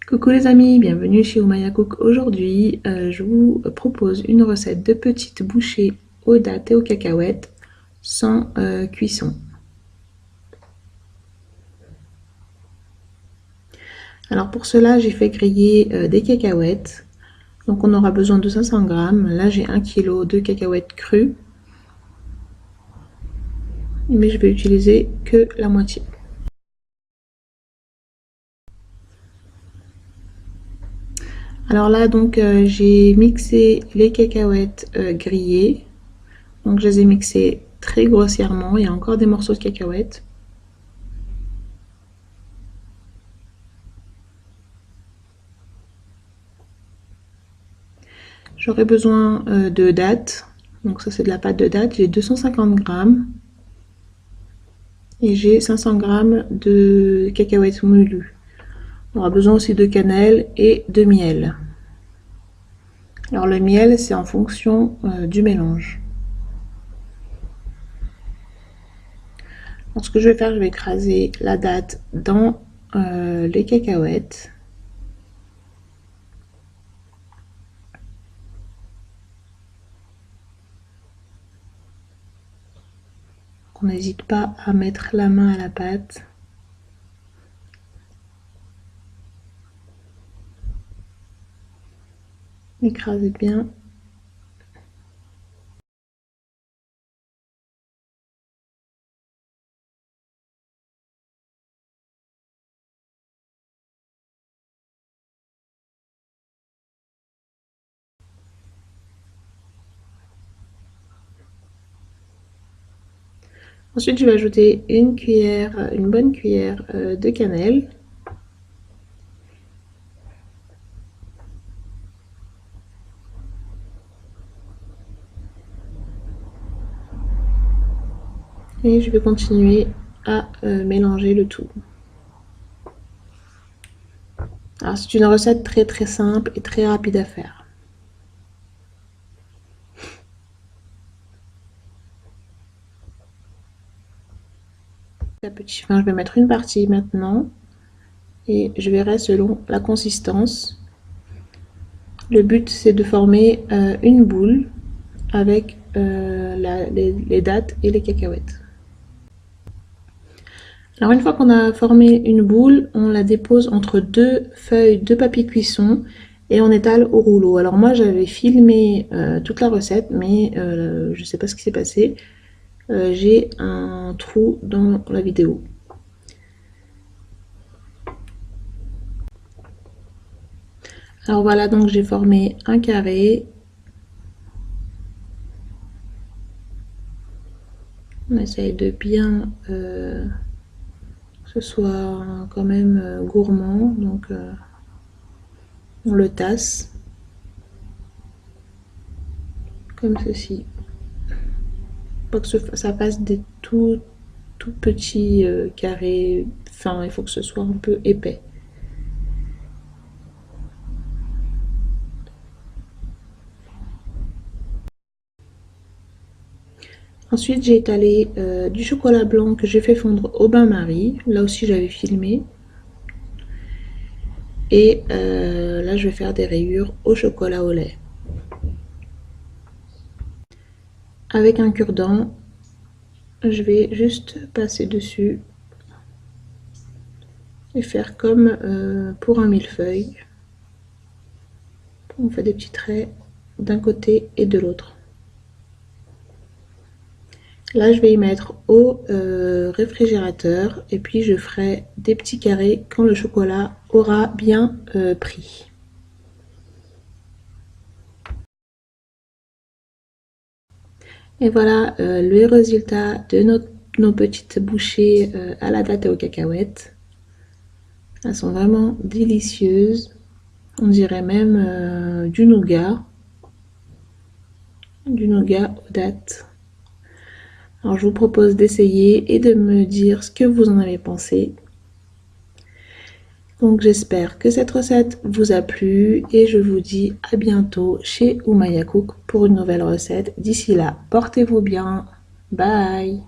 Coucou les amis, bienvenue chez Oumaya Cook. Aujourd'hui, je vous propose une recette de petites bouchées aux dattes et aux cacahuètes sans cuisson. Alors pour cela, j'ai fait griller des cacahuètes. Donc on aura besoin de 500 g. Là, j'ai 1 kg de cacahuètes crues. Mais je vais utiliser que la moitié. Alors là, donc, j'ai mixé les cacahuètes grillées. Donc je les ai mixées très grossièrement. Il y a encore des morceaux de cacahuètes. J'aurai besoin de dattes. Donc ça c'est de la pâte de dattes. J'ai 250 g. Et j'ai 500 g de cacahuètes moulues. On aura besoin aussi de cannelle et de miel. Alors le miel, c'est en fonction du mélange. Alors ce que je vais faire, je vais écraser la date dans les cacahuètes. On n'hésite pas à mettre la main à la pâte. Écrasez bien. Ensuite, je vais ajouter une bonne cuillère de cannelle. Et je vais continuer à mélanger le tout. Alors c'est une recette très simple et très rapide à faire. À petit fin, je vais mettre une partie maintenant et je verrai selon la consistance. Le but c'est de former une boule avec les dattes et les cacahuètes. Alors une fois qu'on a formé une boule, on la dépose entre deux feuilles de papier cuisson et on étale au rouleau. Alors moi j'avais filmé toute la recette, mais je ne sais pas ce qui s'est passé. J'ai un trou dans la vidéo. Alors voilà, donc j'ai formé un carré. On essaye de bien que ce soit quand même gourmand, donc on le tasse comme ceci. Pour que ça fasse des tout petits carrés fins, il faut que ce soit un peu épais. Ensuite, j'ai étalé du chocolat blanc que j'ai fait fondre au bain-marie. Là aussi, j'avais filmé. Et là, je vais faire des rayures au chocolat au lait. Avec un cure-dent, je vais juste passer dessus et faire comme pour un millefeuille. On fait des petits traits d'un côté et de l'autre. Là, je vais y mettre au réfrigérateur et puis je ferai des petits carrés quand le chocolat aura bien pris. Et voilà le résultat de nos petites bouchées à la date et aux cacahuètes. Elles sont vraiment délicieuses. On dirait même du nougat aux dattes. Alors je vous propose d'essayer et de me dire ce que vous en avez pensé. Donc j'espère que cette recette vous a plu et je vous dis à bientôt chez Oumaya Cook pour une nouvelle recette. D'ici là, portez-vous bien. Bye!